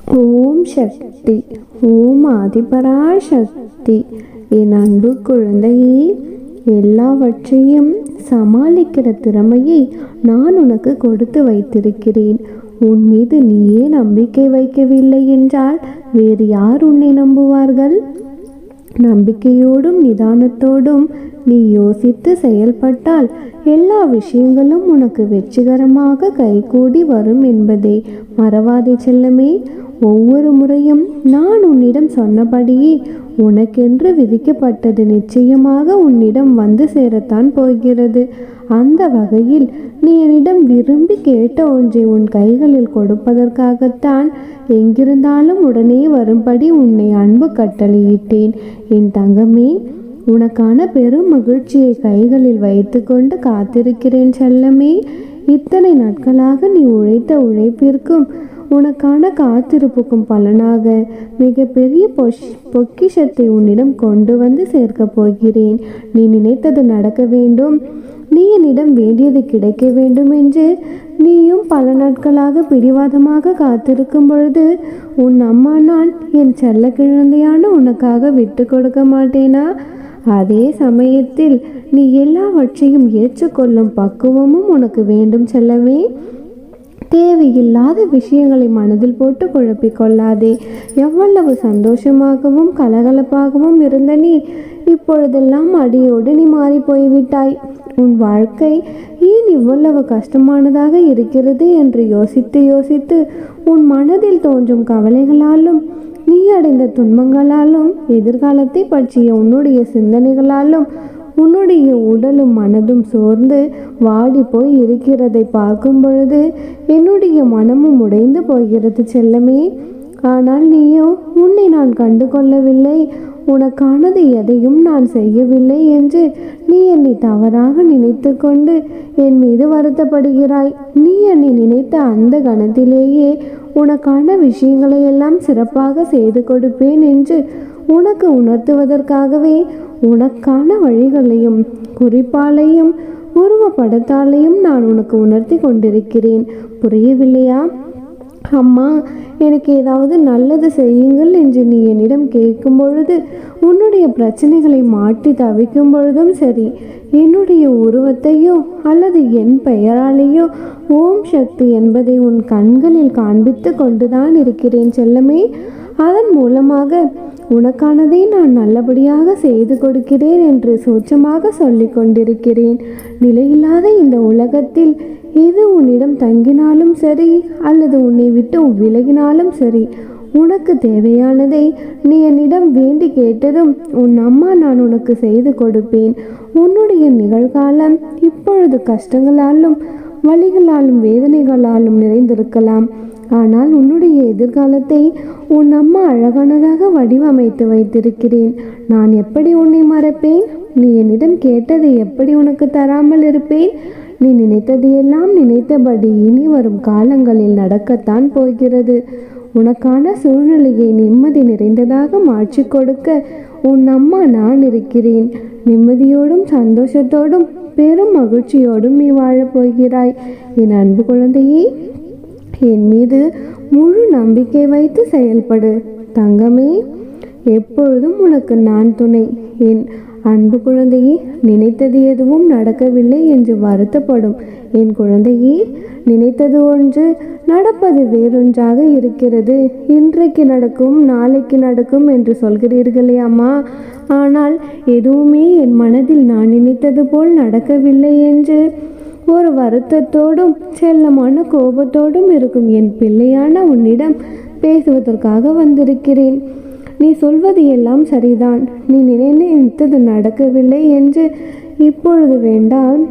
ஓம் சக்தி. ஓம் ஆதிபராசக்தி. என் அன்பு குழந்தையே, எல்லாவற்றையும் சமாளிக்கிற திறமையை நான் உனக்கு கொடுத்து வைத்திருக்கிறேன். உன் மீது நீயே நம்பிக்கை வைக்கவில்லை என்றால் வேறு யார் உன்னை நம்புவார்கள்? நம்பிக்கையோடும் நிதானத்தோடும் நீ யோசித்து செயல்பட்டால் எல்லா விஷயங்களும் உனக்கு வெற்றிகரமாக கைகூடி வரும் என்பதை மறவாதே செல்லமே. ஒவ்வொரு முறையும் நான் உன்னிடம் சொன்னபடியே உனக்கென்று விதிக்கப்பட்டது நிச்சயமாக உன்னிடம் வந்து சேரத்தான் போகிறது. அந்த வகையில் நீ என்னிடம் விரும்பி கேட்ட ஒன்றை உன் கைகளில் கொடுப்பதற்காகத்தான் எங்கிருந்தாலும் உடனே வரும்படி உன்னை அன்பு கட்டளையிட்டேன். என் தங்கமே, உனக்கான பெரும் மகிழ்ச்சியை கைகளில் வைத்து கொண்டு காத்திருக்கிறேன் செல்லமே. இத்தனை நாட்களாக நீ உழைத்த உழைப்பிற்கும் உனக்கான காத்திருப்புக்கும் பலனாக மிகப்பெரிய பொக்கிஷத்தை உன்னிடம் கொண்டு வந்து சேர்க்கப் போகிறேன். நீ நினைத்தது நடக்க வேண்டும், நீ என்னிடம் வேண்டியது கிடைக்க வேண்டும் என்று நீயும் பல நாட்களாக பிடிவாதமாக காத்திருக்கும் பொழுது உன் அம்மா நான் என் செல்ல குழந்தையான உனக்காக விட்டு கொடுக்க மாட்டேனா? அதே சமயத்தில் நீ எல்லாவற்றையும் ஏற்றுக்கொள்ளும் பக்குவமும் உனக்கு வேண்டும் செல்லவே. தேவையில்லாத விஷயங்களை மனதில் போட்டு குழப்பிக் கொள்ளாதே. எவ்வளவு சந்தோஷமாகவும் கலகலப்பாகவும் இருந்த நீ இப்பொழுதெல்லாம் அடியோடு நீ மாறி போய்விட்டாய். உன் வாழ்க்கை ஏன் இவ்வளவு கஷ்டமானதாக இருக்கிறது என்று யோசித்து யோசித்து உன் மனதில் தோன்றும் கவலைகளாலும் நீ அடைந்த துன்பங்களாலும் எதிர்காலத்தை பற்றிய உன்னுடைய சிந்தனைகளாலும் உன்னுடைய உடலும் மனதும் சோர்ந்து வாடி போய் இருக்கிறதை பார்க்கும் பொழுது என்னுடைய மனமும் உடைந்து போகிறது செல்லமே. ஆனால் நீயோ உன்னை நான் கண்டு கொள்ளவில்லை, உனக்கானது எதையும் நான் செய்யவில்லை என்று நீ என்னை தவறாக நினைத்து கொண்டு என் மீது வருத்தப்படுகிறாய். நீ என்னை நினைத்த அந்த கணத்திலேயே உனக்கான விஷயங்களை எல்லாம் சிறப்பாக செய்து கொடுப்பேன் என்று உனக்கு உணர்த்துவதற்காகவே உனக்கான வழிகளையும் குறிப்பாலையும் உருவப்படத்தாலையும் நான் உனக்கு உணர்த்தி கொண்டிருக்கிறேன். புரியவில்லையா? அம்மா, எனக்கு ஏதாவது நல்லது செய்யுங்கள் என்று நீ என்னிடம் கேட்கும் பொழுது, உன்னுடைய பிரச்சனைகளை மாற்றி தவிக்கும் பொழுதும் சரி, என்னுடைய உருவத்தையோ அல்லது என் பெயராலேயோ ஓம் சக்தி என்பதை உன் கண்களில் காண்பித்து கொண்டுதான் இருக்கிறேன் செல்லமே. அதன் மூலமாக உனக்கானதை நான் நல்லபடியாக செய்து கொடுக்கிறேன் என்று சூட்சமாக சொல்லி கொண்டிருக்கிறேன். நிலையில்லாத இந்த உலகத்தில் எது உன்னிடம் தங்கினாலும் சரி அல்லது உன்னை விட்டு விலகினாலும் சரி, உனக்கு தேவையானதை நீ என்னிடம் வேண்டி கேட்டதும் உன் அம்மா நான் உனக்கு செய்து கொடுப்பேன். உன்னுடைய நிகழ்காலம் இப்பொழுது கஷ்டங்களாலும் வலிகளாலும் வேதனைகளாலும் நிறைந்திருக்கலாம். ஆனால் உன்னுடைய எதிர்காலத்தை உன் அம்மா அழகானதாக வடிவமைத்து வைத்திருக்கிறேன். நான் எப்படி உன்னை மறப்பேன்? நீ என்னிடம் கேட்டதை எப்படி உனக்கு தராமல் இருப்பேன்? நீ நினைத்தது எல்லாம் நினைத்தபடி இனி வரும் காலங்களில் நடக்கத்தான் போகிறது. உனக்கான சூழ்நிலையை நிம்மதி நிறைந்ததாக மாற்றி கொடுக்க உன் அம்மா நான் இருக்கிறேன். நிம்மதியோடும் சந்தோஷத்தோடும் பெரும் மகிழ்ச்சியோடும் நீ வாழப்போகிறாய். என் அன்பு குழந்தையே, என் மீது முழு நம்பிக்கை வைத்து செயல்படு தங்கமே. எப்பொழுதும் உனக்கு நான் துணை. என் அன்பு குழந்தையே, நினைத்தது எதுவும் நடக்கவில்லை என்று வருத்தப்படும் என் குழந்தையே, நினைத்தது ஒன்று நடப்பது வேறொன்றாக இருக்கிறது. இன்றைக்கு நடக்கும் நாளைக்கு நடக்கும் என்று சொல்கிறீர்களே அம்மா, ஆனால் எதுவுமே என் மனதில் நான் நினைத்தது போல் நடக்கவில்லை என்று ஒரு வருத்தத்தோடும் செல்லமான கோபத்தோடும் இருக்கும் என் பிள்ளையான உன்னிடம் பேசுவதற்காக வந்திருக்கிறேன். நீ சொல்வது எல்லாம் சரிதான். நீ நினைத்தது நடக்கவில்லை என்று இப்பொழுது வேண்டாம்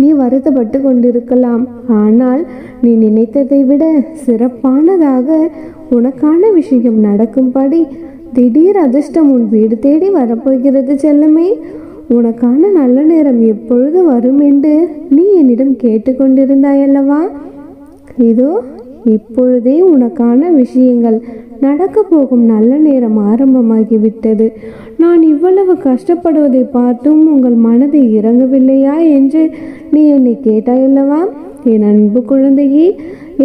நீ வருத்தப்பட்டு கொண்டிருக்கலாம். ஆனால் நீ நினைத்ததை விட சிறப்பானதாக உனக்கான விஷயம் நடக்கும்படி திடீர் அதிர்ஷ்டம் உன் வீடு தேடி வரப்போகிறது செல்லமே. உனக்கான நல்ல நேரம் எப்பொழுது வரும் என்று நீ என்னிடம் கேட்டுக்கொண்டிருந்தாயல்லவா? இதோ இப்பொழுதே உனக்கான விஷயங்கள் நடக்கப் போகும் நல்ல நேரம் ஆரம்பமாகிவிட்டது. நான் இவ்வளவு கஷ்டப்படுவதை பார்த்தும் உங்கள் மனதை இறங்கவில்லையா என்று நீ என்னை கேட்டாயல்லவா? என் அன்பு குழந்தையே,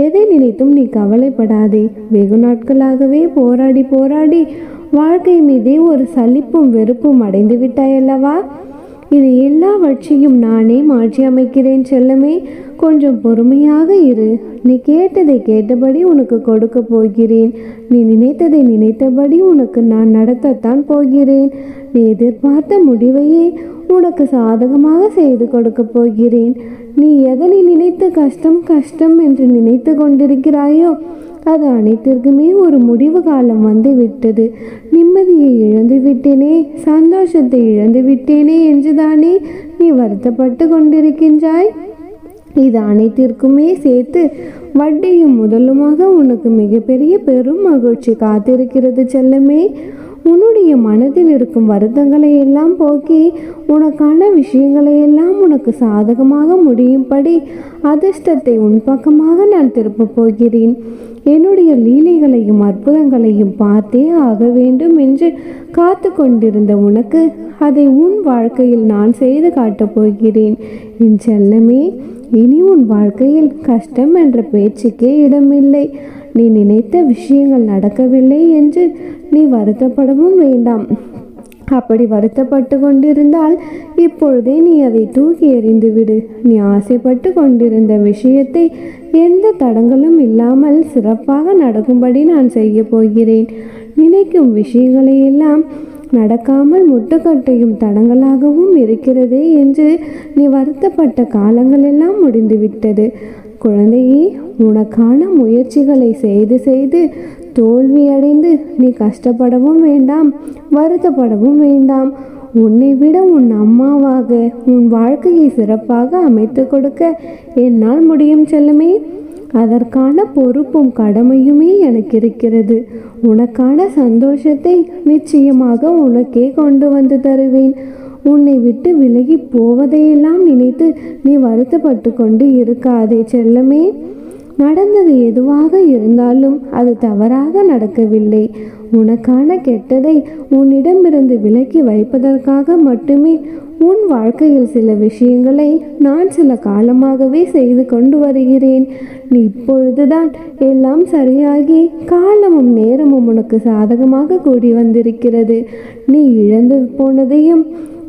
எதை நினைத்தும் நீ கவலைப்படாதே. வெகு நாட்களாகவே போராடி போராடி வாழ்க்கை மீதே ஒரு சலிப்பும் வெறுப்பும் அடைந்து விட்டாயல்லவா? இது எல்லாவற்றையும் நானே மாற்றி அமைக்கிறேன் செல்லமே. கொஞ்சம் பொறுமையாக இரு. நீ கேட்டதை கேட்டபடி உனக்கு கொடுக்க போகிறேன். நீ நினைத்ததை நினைத்தபடி உனக்கு நான் நடத்தத்தான் போகிறேன். நீ எதிர்பார்த்த முடிவையே உனக்கு சாதகமாக செய்து கொடுக்க போகிறேன். நீ எதனை நினைத்து கஷ்டம் கஷ்டம் என்று நினைத்து கொண்டிருக்கிறாயோ அது அனைத்திற்குமே ஒரு முடிவு காலம் வந்து விட்டது. நிம்மதியை இழந்து விட்டேனே, சந்தோஷத்தை இழந்து விட்டேனே என்றுதானே நீ வருத்தப்பட்டு கொண்டிருக்கின்றாய். இது அனைத்திற்குமே சேர்த்து வட்டியும் முதலுமாக உனக்கு மிகப்பெரிய பெரும் மகிழ்ச்சி காத்திருக்கிறது செல்லமே. உன்னுடைய மனதில் இருக்கும் வருத்தங்களை எல்லாம் போக்கி உனக்கான விஷயங்களை எல்லாம் உனக்கு சாதகமாக முடியும்படி அதிர்ஷ்டத்தை உன் பக்கமாக நான் திருப்பப் போகிறேன். என்னுடைய லீலைகளையும் அற்புதங்களையும் பார்த்தே ஆக வேண்டும் என்று காத்து கொண்டிருந்த உனக்கு அதை உன் வாழ்க்கையில் நான் செய்து காட்டப் போகிறேன். என் செல்லமே, இனி உன் வாழ்க்கையில் கஷ்டம் என்ற பேச்சுக்கே இடமில்லை. நீ நினைத்த விஷயங்கள் நடக்கவில்லை என்று நீ வருத்தப்படவும் வேண்டாம். அப்படி வருத்தப்பட்டு கொண்டிருந்தால் இப்பொழுதே நீ அதை தூக்கி எறிந்துவிடு. நீ ஆசைப்பட்டு கொண்டிருந்த விஷயத்தை எந்த தடங்களும் இல்லாமல் சிறப்பாக நடக்கும்படி நான் செய்ய போகிறேன். நினைக்கும் விஷயங்களை எல்லாம் நடக்காமல் முட்டுக்கட்டையும் தடங்களாகவும் இருக்கிறதே என்று நீ வருத்தப்பட்ட காலங்கள் எல்லாம் முடிந்துவிட்டது. குழந்தையே, உனக்கான முயற்சிகளை செய்து செய்து தோல்வியடைந்து நீ கஷ்டப்படவும் வேண்டாம், வருத்தப்படவும் வேண்டாம். உன்னை விட உன் அம்மாவாக உன் வாழ்க்கையை சிறப்பாக அமைத்து கொடுக்க என்னால் முடியும் செல்லமே. அதற்கான பொறுப்பும் கடமையுமே எனக்கு இருக்கிறது. உனக்கான சந்தோஷத்தை நிச்சயமாக உனக்கே கொண்டு வந்து தருவேன். உன்னை விட்டு விலகி போவதையெல்லாம் நினைத்து நீ வருத்தப்பட்டு கொண்டு இருக்காதே செல்லமே. நடந்தது எதுவாக இருந்தாலும் அது தவறாக நடக்கவில்லை. உனக்கான கெட்டதை உன்னிடமிருந்து விலக்கி வைப்பதற்காக மட்டுமே உன் வாழ்க்கையில் சில விஷயங்களை நான் சில காலமாகவே செய்து கொண்டு வருகிறேன். நீ இப்பொழுதுதான் எல்லாம் சரியாகி காலமும் நேரமும் உனக்கு சாதகமாக கூடி வந்திருக்கிறது. நீ இழந்து போனதையும்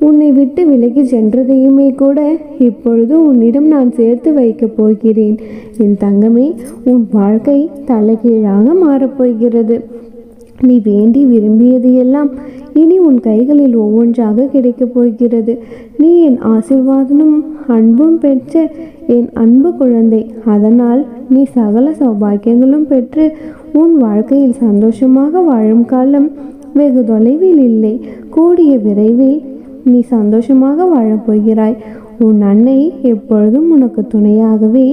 உன்னை விட்டு விலகி சென்றதையுமே கூட இப்பொழுது உன்னிடம் நான் சேர்த்து வைக்கப் போகிறேன். என் தங்கமே, உன் வாழ்க்கை தலைகீழாக மாறப்போகிறது. நீ வேண்டி விரும்பியது எல்லாம் இனி உன் கைகளில் ஒவ்வொன்றாக கிடைக்கப் போகிறது. நீ என் ஆசீர்வாதமும் அன்பும் பெற்ற என் அன்பு குழந்தை. அதனால் நீ சகல சௌபாக்கியங்களும் பெற்று உன் வாழ்க்கையில் சந்தோஷமாக வாழும் காலம் வெகு தொலைவில் இல்லை. கூடிய விரைவில் நீ சந்தோஷமாக வாழப்போகிறாய். உன் அன்னை எப்பொழுதும் உனக்கு துணையாகவே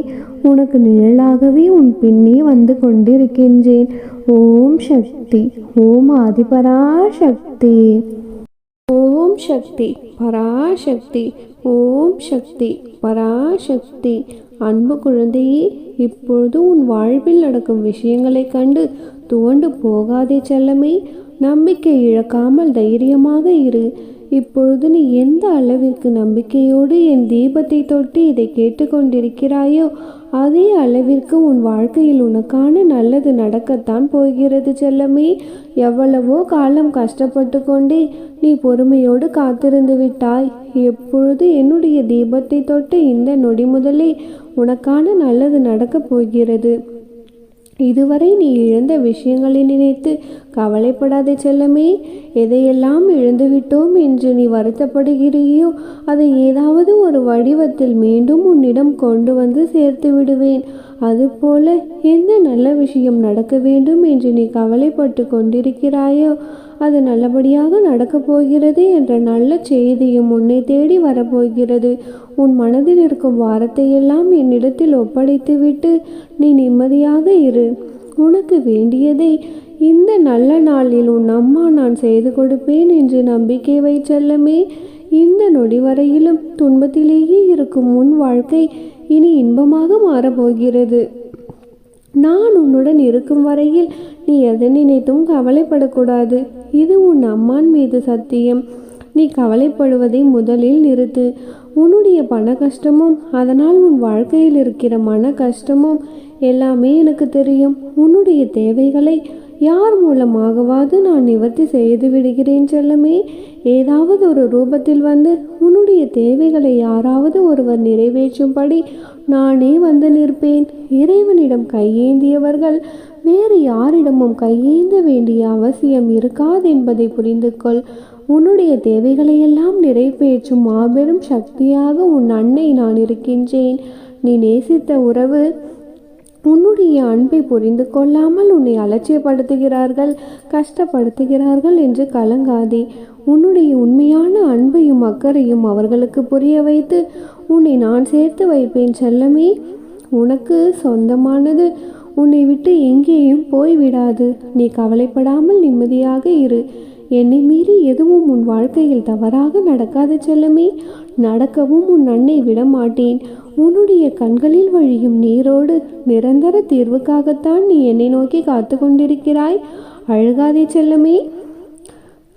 உனக்கு நிழலாகவே உன் பின்னே வந்து கொண்டிருக்கின்றேன். ஓம் சக்தி. ஓம் ஆதிபராசக்தி. ஓம் சக்தி பராசக்தி. ஓம் சக்தி பராசக்தி. அன்பு குழந்தையே, இப்பொழுது உன் வாழ்வில் நடக்கும் விஷயங்களை கண்டு துவண்டு போகாதே செல்லமே. நம்பிக்கை இழக்காமல் தைரியமாக இரு. இப்பொழுது நீ எந்த அளவிற்கு நம்பிக்கையோடு என் தீபத்தை தொட்டு இதை கேட்டுக்கொண்டிருக்கிறாயோ அதே அளவிற்கு உன் வாழ்க்கையில் உனக்கான நல்லது நடக்கத்தான் போகிறது செல்லமே. எவ்வளவோ காலம் கஷ்டப்பட்டு கொண்டே நீ பொறுமையோடு காத்திருந்து விட்டாய். எப்பொழுது என்னுடைய தீபத்தை தொட்டு இந்த நொடி முதலே உனக்கான நல்லது நடக்கப் போகிறது. இதுவரை நீ இழந்த விஷயங்களை நினைத்து கவலைப்படாதே செல்லமே. எதையெல்லாம் இழந்துவிட்டோம் என்று நீ வருத்தப்படுகிறியோ அதை ஏதாவது ஒரு வடிவத்தில் மீண்டும் உன்னிடம் கொண்டு வந்து சேர்த்து விடுவேன். அதுபோல எந்த நல்ல விஷயம் நடக்க வேண்டும் என்று நீ கவலைப்பட்டு கொண்டிருக்கிறாயோ அது நல்லபடியாக நடக்கப் போகிறது என்ற நல்ல செய்தியும் உன்னை தேடி வரப்போகிறது. உன் மனதில் இருக்கும் வாரத்தை எல்லாம் என்னிடத்தில் ஒப்படைத்துவிட்டு நீ நிம்மதியாக இரு. உனக்கு வேண்டியதை இந்த நல்ல நாளில் உன் அம்மா நான் செய்து கொடுப்பேன் என்று நம்பிக்கை வை செல்லமே. இந்த நொடி வரையிலும் துன்பத்திலேயே இருக்கும் உன் வாழ்க்கை இனி இன்பமாக மாறப்போகிறது. நான் உன்னுடன் இருக்கும் வரையில் நீ எதை நினைத்தும் கவலைப்படக்கூடாது. இது உன் அம்மான் மீது சத்தியம். நீ கவலைப்படுவதை முதலில் நிறுத்து. உன்னுடைய பண கஷ்டமும் அதனால் உன் வாழ்க்கையில் இருக்கிற மன கஷ்டமும் எல்லாமே எனக்கு தெரியும். உன்னுடைய தேவைகளை யார் மூலமாகவாது நான் நிவர்த்தி செய்து விடுகிறேன் செல்லமே. ஏதாவது ஒரு ரூபத்தில் வந்து உன்னுடைய தேவைகளை யாராவது ஒருவர் நிறைவேற்றும்படி நானே வந்து நிற்பேன். இறைவனிடம் கையேந்தியவர்கள் வேறு யாரிடமும் கையேந்த வேண்டிய அவசியம் இருக்காது என்பதை புரிந்து கொள். உன்னுடைய தேவைகளையெல்லாம் நிறைவேற்றும் மாபெரும் சக்தியாக உன் அன்னை நான் இருக்கின்றேன். நீ நேசித்த உறவு உன்னுடைய அன்பை புரிந்து கொள்ளாமல் உன்னை அலட்சியப்படுத்துகிறார்கள், கஷ்டப்படுத்துகிறார்கள் என்று கலங்காதே. உன்னுடைய உண்மையான அன்பையும் அக்கறையும் அவர்களுக்கு புரிய வைத்து உன்னை நான் சேர்த்து வைப்பேன் செல்லமே. உனக்கு சொந்தமானது உன்னை விட்டு எங்கேயும் போய்விடாது. நீ கவலைப்படாமல் நிம்மதியாக இரு. என்னை மீறி எதுவும் உன் வாழ்க்கையில் தவறாக நடக்காத செல்லமே. நடக்கவும் உன் அன்னை விடமாட்டேன். உன்னுடைய கண்களில் வழியும் நீரோடு நிரந்தர தீர்வுக்காகத்தான் நீ என்னை நோக்கி காத்து கொண்டிருக்கிறாய். அழுகாதே செல்லமே.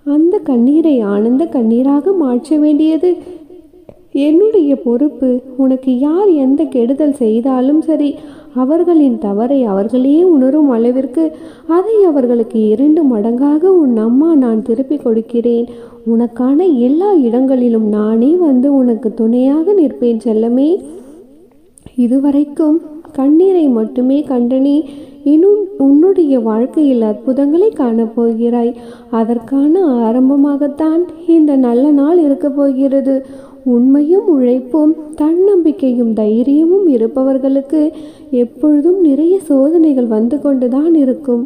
அந்த கண்ணீரை ஆனந்த கண்ணீராக மாற்ற வேண்டியது என்னுடைய பொறுப்பு. உனக்கு யார் எந்த கெடுதல் செய்தாலும் சரி, அவர்களின் தவறை அவர்களே உணரும் அளவிற்கு அதை அவர்களுக்கு 2 மடங்காக உன் அம்மா நான் திருப்பி கொடுக்கிறேன். உனக்கான எல்லா இடங்களிலும் நானே வந்து உனக்கு துணையாக நிற்பேன் செல்லமே. இதுவரைக்கும் கண்ணீரை மட்டுமே கண்டனே. இன்னும் உன்னுடைய வாழ்க்கையில் அற்புதங்களை காணப்போகிறாய். அதற்கான ஆரம்பமாகத்தான் இந்த நல்ல நாள் இருக்கப் போகிறது. உண்மையும் உழைப்பும் தன்னம்பிக்கையும் தைரியமும் இருப்பவர்களுக்கு எப்பொழுதும் நிறைய சோதனைகள் வந்து கொண்டுதான் இருக்கும்.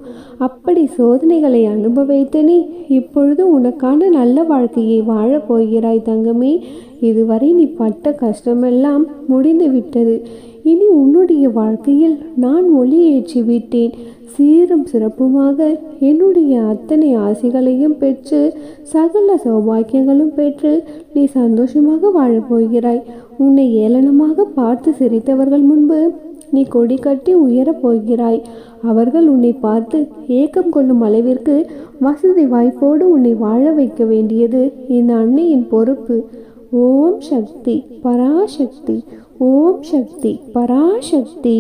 அப்படி சோதனைகளை அனுபவித்தனே இப்பொழுது உனக்கான நல்ல வாழ்க்கையை வாழப்போகிறாய் தங்கமே. இதுவரை நீ பட்ட கஷ்டமெல்லாம் முடிந்து விட்டது. இனி உன்னுடைய வாழ்க்கையில் நான் ஒளியேற்றி விட்டேன். சீரும் சிறப்புமாக என்னுடைய அத்தனை ஆசைகளையும் பெற்று சகல சௌபாக்கியங்களும் பெற்று நீ சந்தோஷமாக வாழப்போகிறாய். உன்னை ஏளனமாக பார்த்து சிரித்தவர்கள் முன்பு நீ கொடி கட்டி உயரப் போகிறாய். அவர்கள் உன்னை பார்த்து ஏக்கம் கொள்ளும் அளவிற்கு வசதி வாய்ப்போடு உன்னை வாழ வைக்க வேண்டியது இந்த அன்னையின் பொறுப்பு. ஓம் சக்தி பராசக்தி. ஓம் சக்தி பராசக்தி.